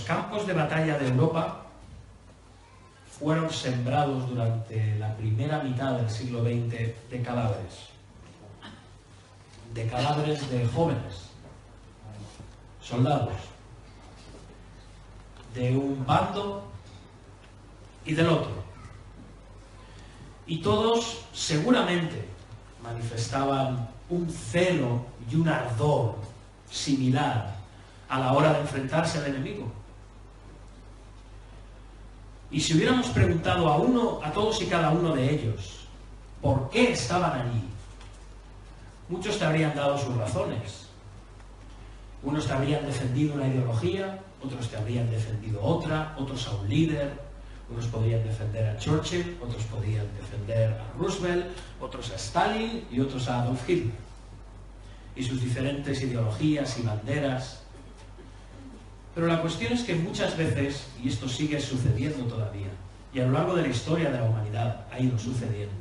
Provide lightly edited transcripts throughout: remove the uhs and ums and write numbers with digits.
campos de batalla de Europa fueron sembrados durante la primera mitad del siglo XX de cadáveres de jóvenes, soldados, de un bando y del otro. Y todos seguramente manifestaban un celo y un ardor similar a la hora de enfrentarse al enemigo. Y si hubiéramos preguntado a todos y cada uno de ellos por qué estaban allí, muchos te habrían dado sus razones. Unos te habrían defendido una ideología, otros te habrían defendido otra, otros a un líder. Unos podrían defender a Churchill, otros podrían defender a Roosevelt, otros a Stalin y otros a Adolf Hitler. Y sus diferentes ideologías y banderas. Pero la cuestión es que muchas veces, y esto sigue sucediendo todavía, y a lo largo de la historia de la humanidad ha ido sucediendo,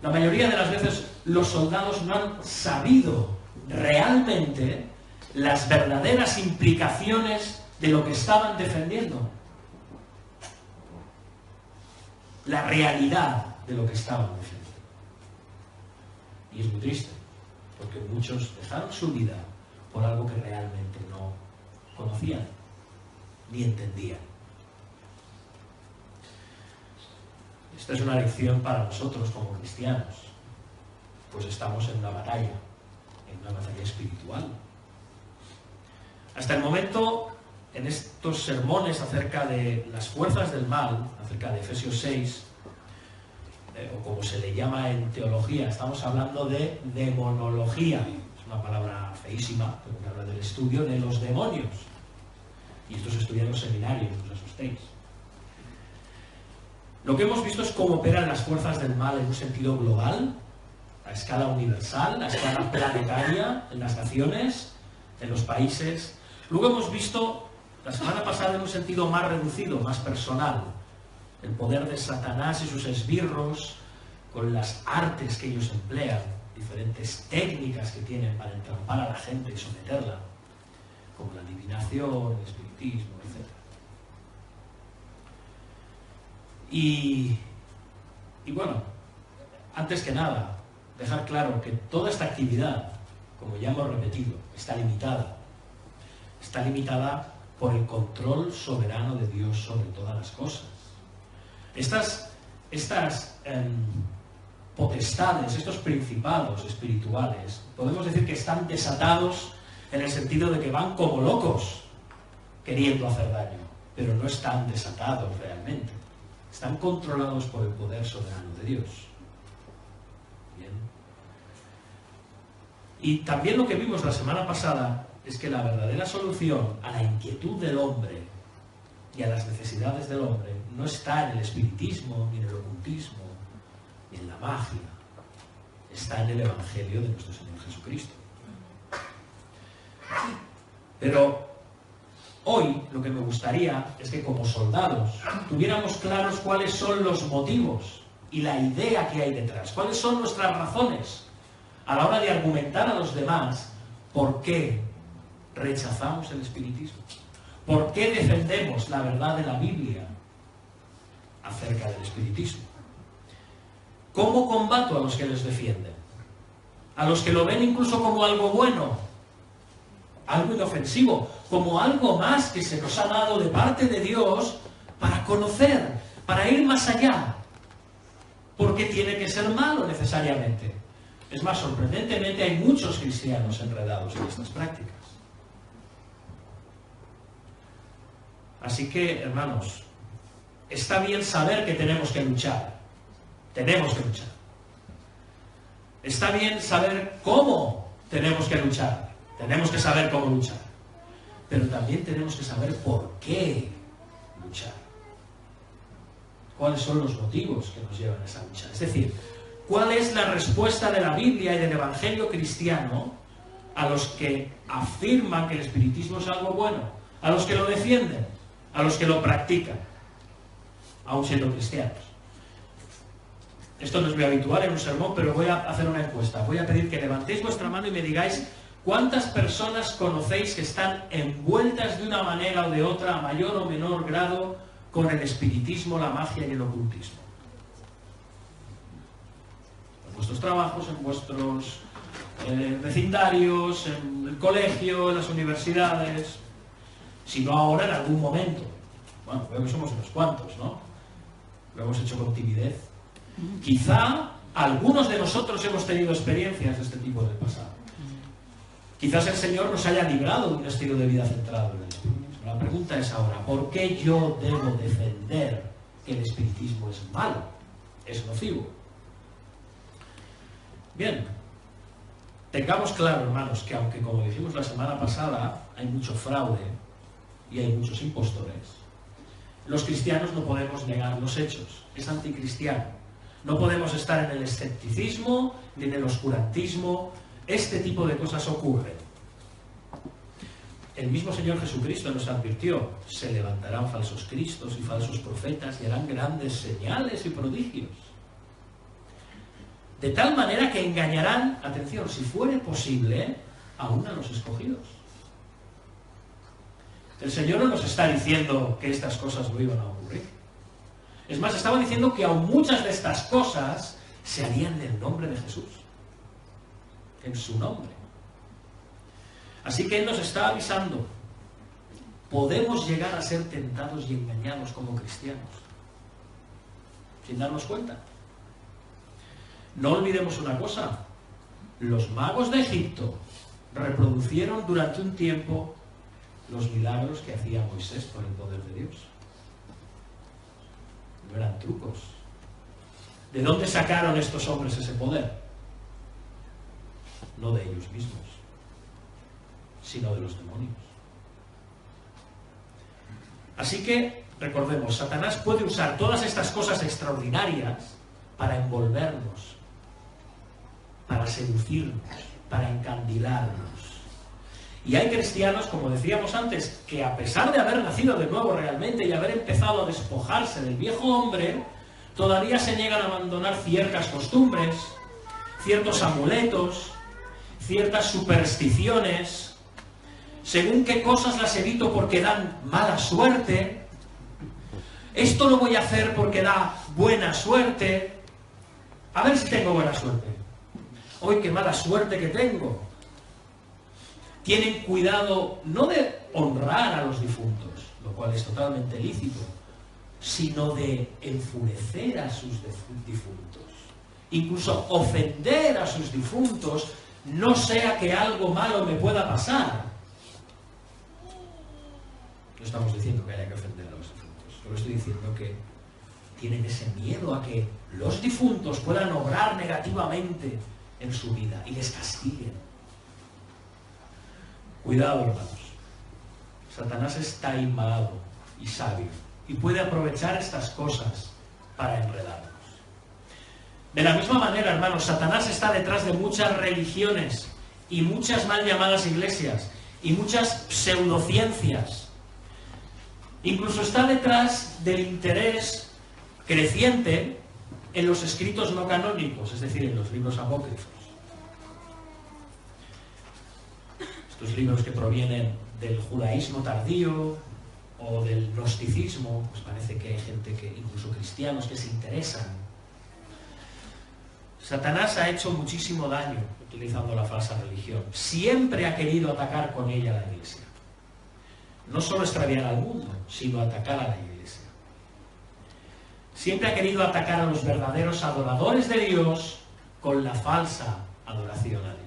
la mayoría de las veces los soldados no han sabido realmente las verdaderas implicaciones de lo que estaban defendiendo. La realidad de lo que estaban defendiendo. Y es muy triste, porque muchos dejaron su vida por algo que realmente no conocían ni entendían. Esta es una lección para nosotros como cristianos, pues estamos en una batalla espiritual. Hasta el momento, en estos sermones acerca de las fuerzas del mal, acerca de Efesios 6, o como se le llama en teología, estamos hablando de demonología. Es una palabra feísima, pero que habla del estudio de los demonios. Y esto se estudia en los seminarios, no os asustéis. Lo que hemos visto es cómo operan las fuerzas del mal en un sentido global, a escala universal, a escala planetaria, en las naciones, en los países. Luego hemos visto la semana pasada en un sentido más reducido, más personal, el poder de Satanás y sus esbirros con las artes que ellos emplean, diferentes técnicas que tienen para entrampar a la gente y someterla, como la adivinación, el espiritismo, etc. Y bueno, antes que nada, dejar claro que toda esta actividad, como ya hemos repetido, está limitada. Está limitada por el control soberano de Dios sobre todas las cosas. Estas potestades, estos principados espirituales, podemos decir que están desatados en el sentido de que van como locos queriendo hacer daño, pero no están desatados realmente. Están controlados por el poder soberano de Dios. Bien. Y también lo que vimos la semana pasada es que la verdadera solución a la inquietud del hombre y a las necesidades del hombre no está en el espiritismo, ni en el ocultismo, ni en la magia. Está en el Evangelio de nuestro Señor Jesucristo. Pero hoy lo que me gustaría es que como soldados tuviéramos claros cuáles son los motivos y la idea que hay detrás, cuáles son nuestras razones a la hora de argumentar a los demás por qué rechazamos el espiritismo, por qué defendemos la verdad de la Biblia acerca del espiritismo. ¿Cómo combato a los que les defienden? A los que lo ven incluso como algo bueno, algo inofensivo, como algo más que se nos ha dado de parte de Dios para conocer, para ir más allá. Porque tiene que ser malo necesariamente. Es más, sorprendentemente hay muchos cristianos enredados en estas prácticas. Así que, hermanos, está bien saber que tenemos que luchar. Tenemos que luchar. Está bien saber cómo tenemos que luchar. Tenemos que saber cómo luchar. Pero también tenemos que saber por qué luchar. ¿Cuáles son los motivos que nos llevan a esa lucha? Es decir, ¿cuál es la respuesta de la Biblia y del Evangelio cristiano a los que afirman que el espiritismo es algo bueno? A los que lo defienden, a los que lo practican, aun siendo cristianos. Esto no es muy habitual en un sermón, pero voy a hacer una encuesta. Voy a pedir que levantéis vuestra mano y me digáis ¿Cuántas personas conocéis que están envueltas de una manera o de otra, a mayor o menor grado, con el espiritismo, la magia y el ocultismo? En vuestros trabajos, en vuestros vecindarios, en el colegio, en las universidades, si no ahora, en algún momento. Bueno, veo que somos unos cuantos, ¿no? Lo hemos hecho con timidez. Quizá algunos de nosotros hemos tenido experiencias de este tipo en el pasado. Quizás el Señor nos haya librado de un estilo de vida centrado en el espiritismo. La pregunta es ahora, ¿por qué yo debo defender que el espiritismo es malo, es nocivo? Bien, tengamos claro, hermanos, que aunque, como dijimos la semana pasada, hay mucho fraude y hay muchos impostores, los cristianos no podemos negar los hechos. Es anticristiano. No podemos estar en el escepticismo ni en el oscurantismo. Este tipo de cosas ocurren. El mismo Señor Jesucristo nos advirtió: se levantarán falsos cristos y falsos profetas y harán grandes señales y prodigios. De tal manera que engañarán, atención, si fuere posible, aún a los escogidos. El Señor no nos está diciendo que estas cosas no iban a ocurrir. Es más, estaba diciendo que aún muchas de estas cosas se harían en el nombre de Jesús. En su nombre. Así que Él nos está avisando. Podemos llegar a ser tentados y engañados como cristianos, sin darnos cuenta. No olvidemos una cosa: los magos de Egipto reproducieron durante un tiempo los milagros que hacía Moisés por el poder de Dios. No eran trucos. ¿De dónde sacaron estos hombres ese poder? No de ellos mismos, sino de los demonios. Así que, recordemos, Satanás puede usar todas estas cosas extraordinarias para envolvernos, para seducirnos, para encandilarnos. Y hay cristianos, como decíamos antes, que a pesar de haber nacido de nuevo realmente y haber empezado a despojarse del viejo hombre, todavía se niegan a abandonar ciertas costumbres, ciertos amuletos, ciertas supersticiones. Según qué cosas las evito porque dan mala suerte. Esto lo voy a hacer porque da buena suerte. A ver si tengo buena suerte. ¡Uy, qué mala suerte que tengo! Tienen cuidado no de honrar a los difuntos, lo cual es totalmente lícito, sino de enfurecer a sus difuntos. Incluso ofender a sus difuntos, no sea que algo malo me pueda pasar. No estamos diciendo que haya que ofender a los difuntos, solo estoy diciendo que tienen ese miedo a que los difuntos puedan obrar negativamente en su vida y les castiguen. Cuidado, hermanos. Satanás es taimado y sabio y puede aprovechar estas cosas para enredarnos. De la misma manera, hermanos, Satanás está detrás de muchas religiones y muchas mal llamadas iglesias y muchas pseudociencias. Incluso está detrás del interés creciente en los escritos no canónicos, es decir, en los libros apócrifos. Estos libros que provienen del judaísmo tardío o del gnosticismo, pues parece que hay gente, que incluso cristianos, que se interesan. Satanás ha hecho muchísimo daño utilizando la falsa religión. Siempre ha querido atacar con ella a la Iglesia. No solo extraviar al mundo, sino atacar a la Iglesia. Siempre ha querido atacar a los verdaderos adoradores de Dios con la falsa adoración a Dios.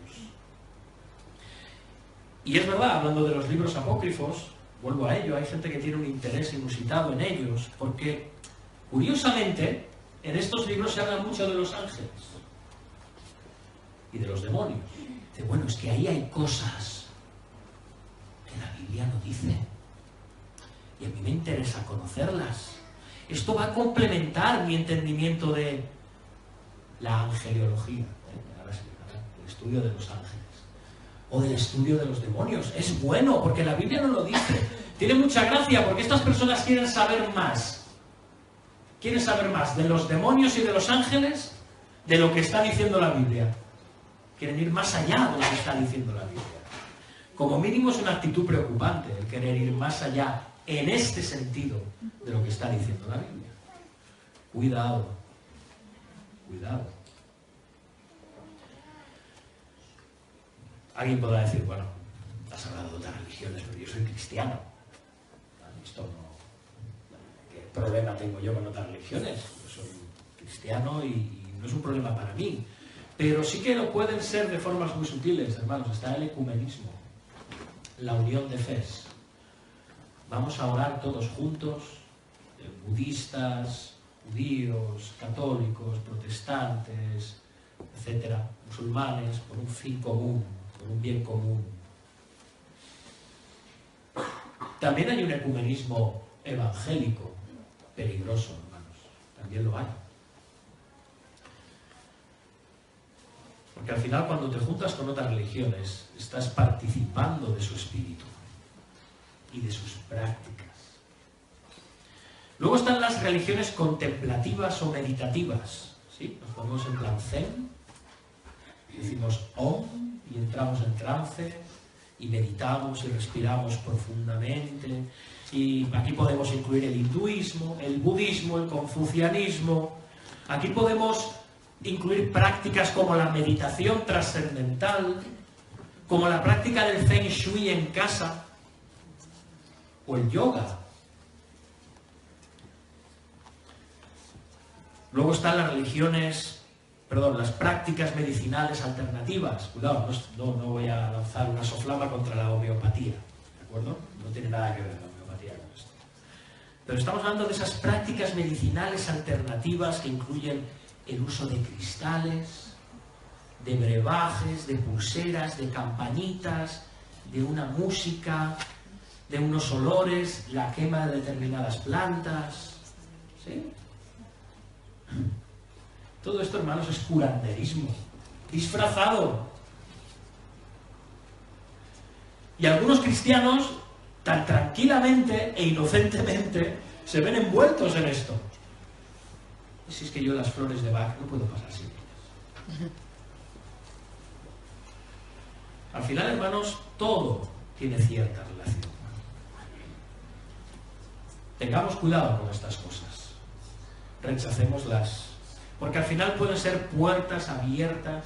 Y es verdad, hablando de los libros apócrifos, vuelvo a ello, hay gente que tiene un interés inusitado en ellos, porque, curiosamente, en estos libros se habla mucho de los ángeles y de los demonios. Dice, bueno, es que ahí hay cosas que la Biblia no dice, y a mí me interesa conocerlas. Esto va a complementar mi entendimiento de la angeliología, el estudio de los ángeles, o del estudio de los demonios. Es bueno, porque la Biblia no lo dice. Tiene mucha gracia, porque estas personas quieren saber más. Quieren saber más de los demonios y de los ángeles de lo que está diciendo la Biblia. Quieren ir más allá de lo que está diciendo la Biblia. Como mínimo es una actitud preocupante el querer ir más allá en este sentido de lo que está diciendo la Biblia. Cuidado, cuidado. Alguien podrá decir, bueno, has hablado de otras religiones, pero yo soy cristiano. Esto no... ¿Qué problema tengo yo con otras religiones? Yo soy cristiano y no es un problema para mí. Pero sí que lo pueden ser de formas muy sutiles, hermanos. Está el ecumenismo, la unión de fes. Vamos a orar todos juntos, budistas, judíos, católicos, protestantes, etcétera, musulmanes, por un fin común, por un bien común. También hay un ecumenismo evangélico peligroso, hermanos. También lo hay. Porque al final, cuando te juntas con otras religiones, estás participando de su espíritu y de sus prácticas. Luego están las religiones contemplativas o meditativas. ¿Sí? Nos ponemos en plan zen, decimos om y entramos en trance y meditamos y respiramos profundamente. Y aquí podemos incluir el hinduismo, el budismo, el confucianismo. Aquí podemos incluir prácticas como la meditación trascendental, como la práctica del Feng Shui en casa, o el yoga. Luego están las las prácticas medicinales alternativas. Cuidado, no voy a lanzar una soflama contra la homeopatía, ¿de acuerdo? No tiene nada que ver la homeopatía con esto. Pero estamos hablando de esas prácticas medicinales alternativas que incluyen el uso de cristales, de brebajes, de pulseras, de campanitas, de una música, de unos olores, la quema de determinadas plantas. ¿Sí? Todo esto, hermanos, es curanderismo, disfrazado. Y algunos cristianos, tan tranquilamente e inocentemente, se ven envueltos en esto. Y si es que yo las flores de Bach no puedo pasar sin ellas. Al final, hermanos, todo tiene cierta relación. Tengamos cuidado con estas cosas. Rechacémoslas. Porque al final pueden ser puertas abiertas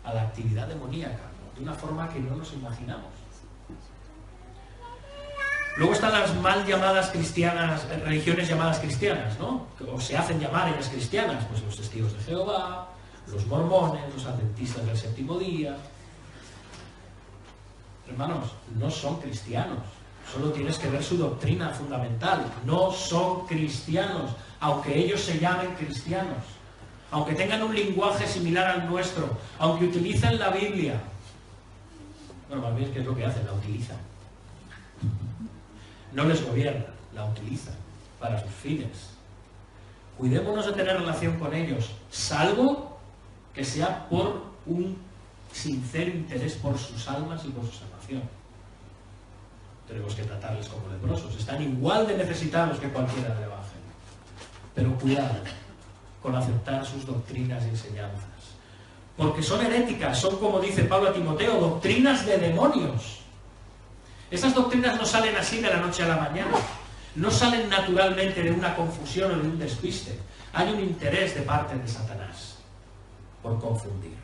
a la actividad demoníaca, ¿no? De una forma que no nos imaginamos. Luego están las mal llamadas cristianas, religiones llamadas cristianas, ¿no? O se hacen llamar ellas cristianas, pues los testigos de Jehová, los mormones, los adventistas del séptimo día. Hermanos, no son cristianos. Solo tienes que ver su doctrina fundamental. No son cristianos, aunque ellos se llamen cristianos. Aunque tengan un lenguaje similar al nuestro, aunque utilicen la Biblia. Bueno, más bien, ¿qué es lo que hacen? La utilizan. No les gobiernan, la utilizan para sus fines. Cuidémonos de tener relación con ellos, salvo que sea por un sincero interés por sus almas y por su salvación. Tenemos que tratarles como leprosos. Están igual de necesitados que cualquiera del Evangelio. Pero cuidado con aceptar sus doctrinas y enseñanzas. Porque son heréticas, son, como dice Pablo a Timoteo, doctrinas de demonios. Esas doctrinas no salen así de la noche a la mañana. No salen naturalmente de una confusión o de un despiste. Hay un interés de parte de Satanás por confundir.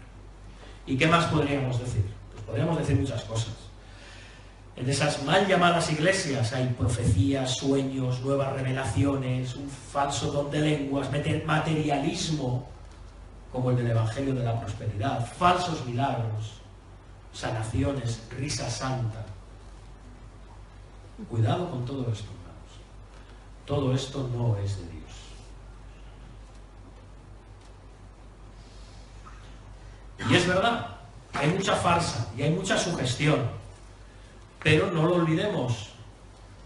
¿Y qué más podríamos decir? Pues podríamos decir muchas cosas. En esas mal llamadas iglesias hay profecías, sueños, nuevas revelaciones, un falso don de lenguas, materialismo, como el del Evangelio de la Prosperidad, falsos milagros, sanaciones, risa santa. Cuidado con todo esto, hermanos. Todo esto no es de Dios. Y es verdad, hay mucha farsa y hay mucha sugestión. Pero no lo olvidemos,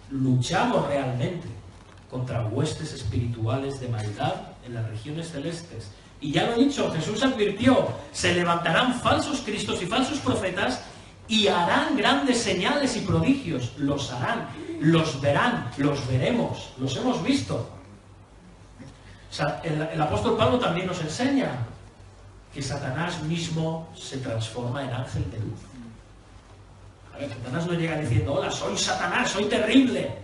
luchamos realmente contra huestes espirituales de maldad en las regiones celestes. Y ya lo he dicho, Jesús advirtió, se levantarán falsos cristos y falsos profetas y harán grandes señales y prodigios. Los harán, los verán, los veremos, los hemos visto. O sea, el apóstol Pablo también nos enseña que Satanás mismo se transforma en ángel de luz. Satanás no llega diciendo, hola, soy Satanás, soy terrible.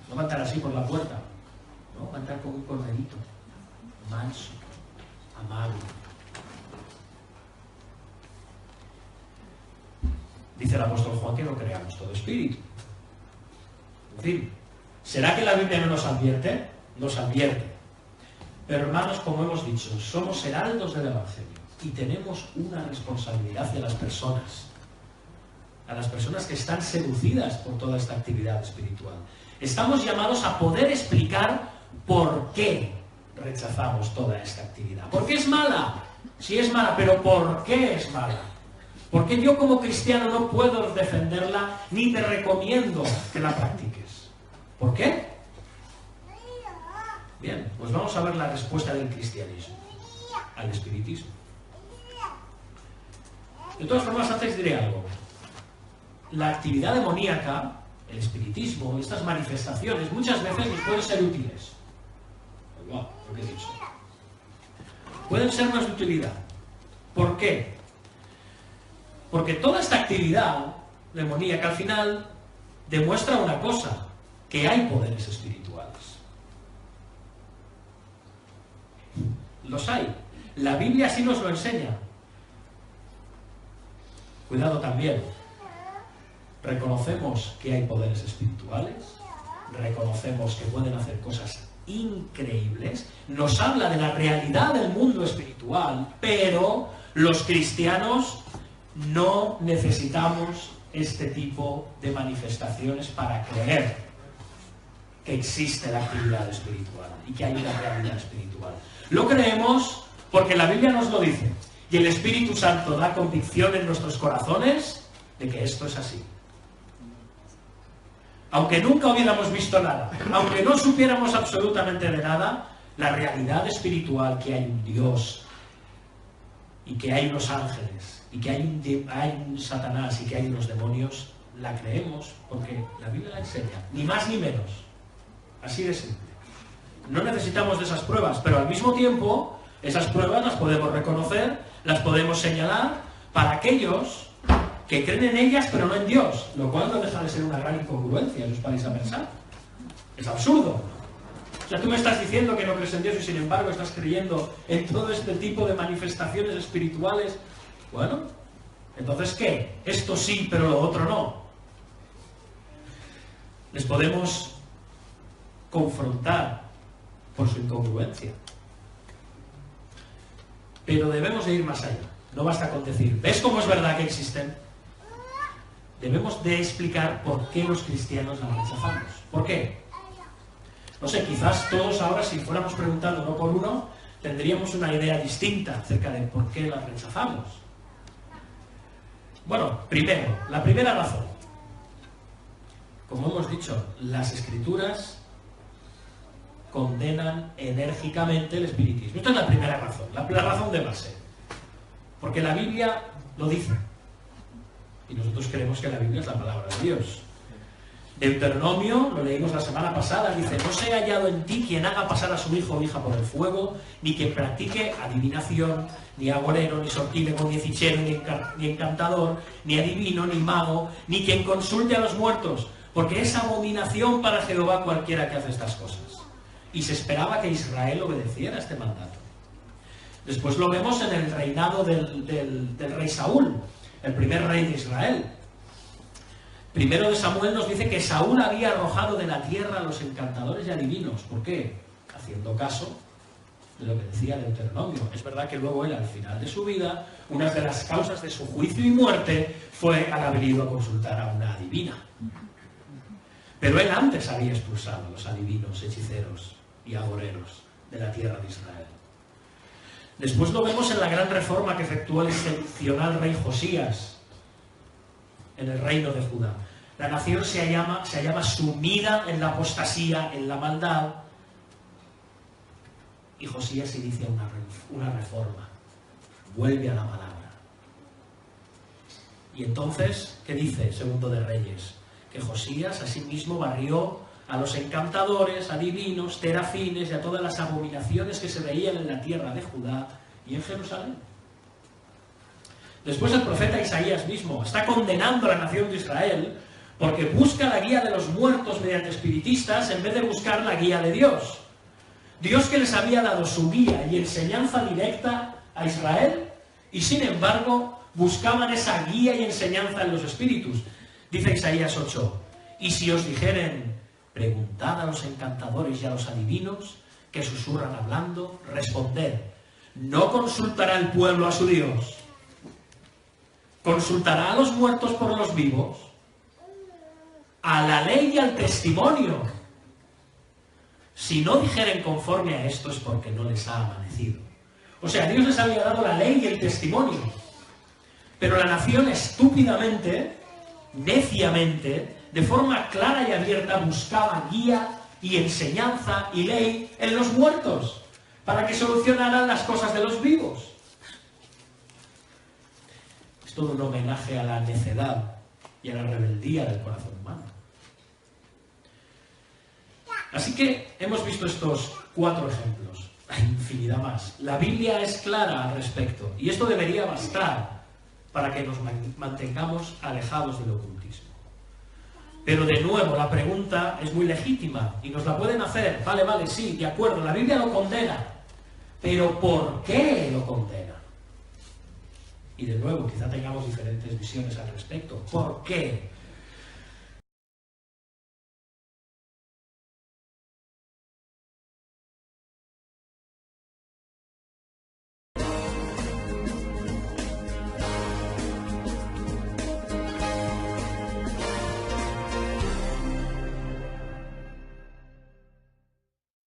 No va a entrar así por la puerta. No, va a entrar como un corderito, manso, amable. Dice el apóstol Juan que no creamos todo espíritu. En fin, ¿será que la Biblia no nos advierte? Nos advierte. Pero hermanos, como hemos dicho, somos heraldos del Evangelio y tenemos una responsabilidad hacia las personas. A las personas que están seducidas por toda esta actividad espiritual. Estamos llamados a poder explicar por qué rechazamos toda esta actividad. ¿Por qué es mala? Sí es mala, pero ¿por qué es mala? Porque yo como cristiano no puedo defenderla ni te recomiendo que la practiques. ¿Por qué? Bien, pues vamos a ver la respuesta del cristianismo al espiritismo. De todas formas, antes diré algo. La actividad demoníaca, el espiritismo, estas manifestaciones, muchas veces nos pueden ser útiles. Wow, lo que he dicho. Pueden sernos de utilidad. ¿Por qué? Porque toda esta actividad demoníaca al final demuestra una cosa, que hay poderes espirituales. Los hay. La Biblia sí nos lo enseña. Cuidado también. Reconocemos que hay poderes espirituales, reconocemos que pueden hacer cosas increíbles, nos habla de la realidad del mundo espiritual, pero los cristianos no necesitamos este tipo de manifestaciones para creer que existe la actividad espiritual y que hay una realidad espiritual. Lo creemos porque la Biblia nos lo dice y el Espíritu Santo da convicción en nuestros corazones de que esto es así. Aunque nunca hubiéramos visto nada, aunque no supiéramos absolutamente de nada, la realidad espiritual, que hay un Dios y que hay unos ángeles y que hay un Satanás y que hay unos demonios, la creemos porque la Biblia la enseña, ni más ni menos, así de simple. No necesitamos de esas pruebas, pero al mismo tiempo esas pruebas las podemos reconocer, las podemos señalar para aquellos que creen en ellas pero no en Dios, lo cual no deja de ser una gran incongruencia, ¿os paráis a pensar? Es absurdo. O sea, tú me estás diciendo que no crees en Dios y sin embargo estás creyendo en todo este tipo de manifestaciones espirituales. Bueno, entonces ¿qué? Esto sí, pero lo otro no. Les podemos confrontar por su incongruencia. Pero debemos de ir más allá. No basta con decir, ¿ves cómo es verdad que existen? Debemos de explicar por qué los cristianos la rechazamos. ¿Por qué? No sé, quizás todos ahora, si fuéramos preguntando uno por uno, tendríamos una idea distinta acerca de por qué la rechazamos. Bueno, primero, la primera razón. Como hemos dicho, las Escrituras condenan enérgicamente el espiritismo. Esta es la primera razón, la razón de base. Porque la Biblia lo dice. Y nosotros creemos que la Biblia es la palabra de Dios. Deuteronomio, lo leímos la semana pasada, dice: no se ha hallado en ti quien haga pasar a su hijo o hija por el fuego, ni quien practique adivinación, ni agorero, ni sortílego, ni hechicero, ni encantador, ni adivino, ni mago, ni quien consulte a los muertos, porque es abominación para Jehová cualquiera que hace estas cosas. Y se esperaba que Israel obedeciera este mandato. Después lo vemos en el reinado del rey Saúl, el primer rey de Israel. Primero de Samuel nos dice que Saúl había arrojado de la tierra a los encantadores y adivinos. ¿Por qué? Haciendo caso de lo que decía Deuteronomio. Es verdad que luego él, al final de su vida, una de las causas de su juicio y muerte fue al haber ido a consultar a una adivina. Pero él antes había expulsado a los adivinos, hechiceros y agoreros de la tierra de Israel. Después lo vemos en la gran reforma que efectuó el excepcional rey Josías en el reino de Judá. La nación se hallaba sumida en la apostasía, en la maldad, y Josías inicia una reforma, vuelve a la palabra. Y entonces, ¿qué dice Segundo de Reyes? Que Josías asimismo barrió a los encantadores, adivinos, terafines y a todas las abominaciones que se veían en la tierra de Judá y en Jerusalén. Después el profeta Isaías mismo está condenando a la nación de Israel porque busca la guía de los muertos mediante espiritistas en vez de buscar la guía de Dios. Dios que les había dado su guía y enseñanza directa a Israel, y sin embargo buscaban esa guía y enseñanza en los espíritus. Dice Isaías 8, y si os dijeren, preguntad a los encantadores y a los adivinos que susurran hablando, responded, ¿no consultará el pueblo a su Dios? ¿Consultará a los muertos por los vivos? A la ley y al testimonio. Si no dijeren conforme a esto es porque no les ha amanecido. O sea, Dios les había dado la ley y el testimonio. Pero la nación estúpidamente, neciamente, de forma clara y abierta buscaba guía y enseñanza y ley en los muertos para que solucionaran las cosas de los vivos. Es todo un homenaje a la necedad y a la rebeldía del corazón humano. Así que hemos visto estos 4 ejemplos. Hay infinidad más. La Biblia es clara al respecto y esto debería bastar para que nos mantengamos alejados del ocultismo. Pero de nuevo, la pregunta es muy legítima y nos la pueden hacer. Vale, sí, de acuerdo, la Biblia lo condena. Pero ¿por qué lo condena? Y de nuevo, quizá tengamos diferentes visiones al respecto. ¿Por qué?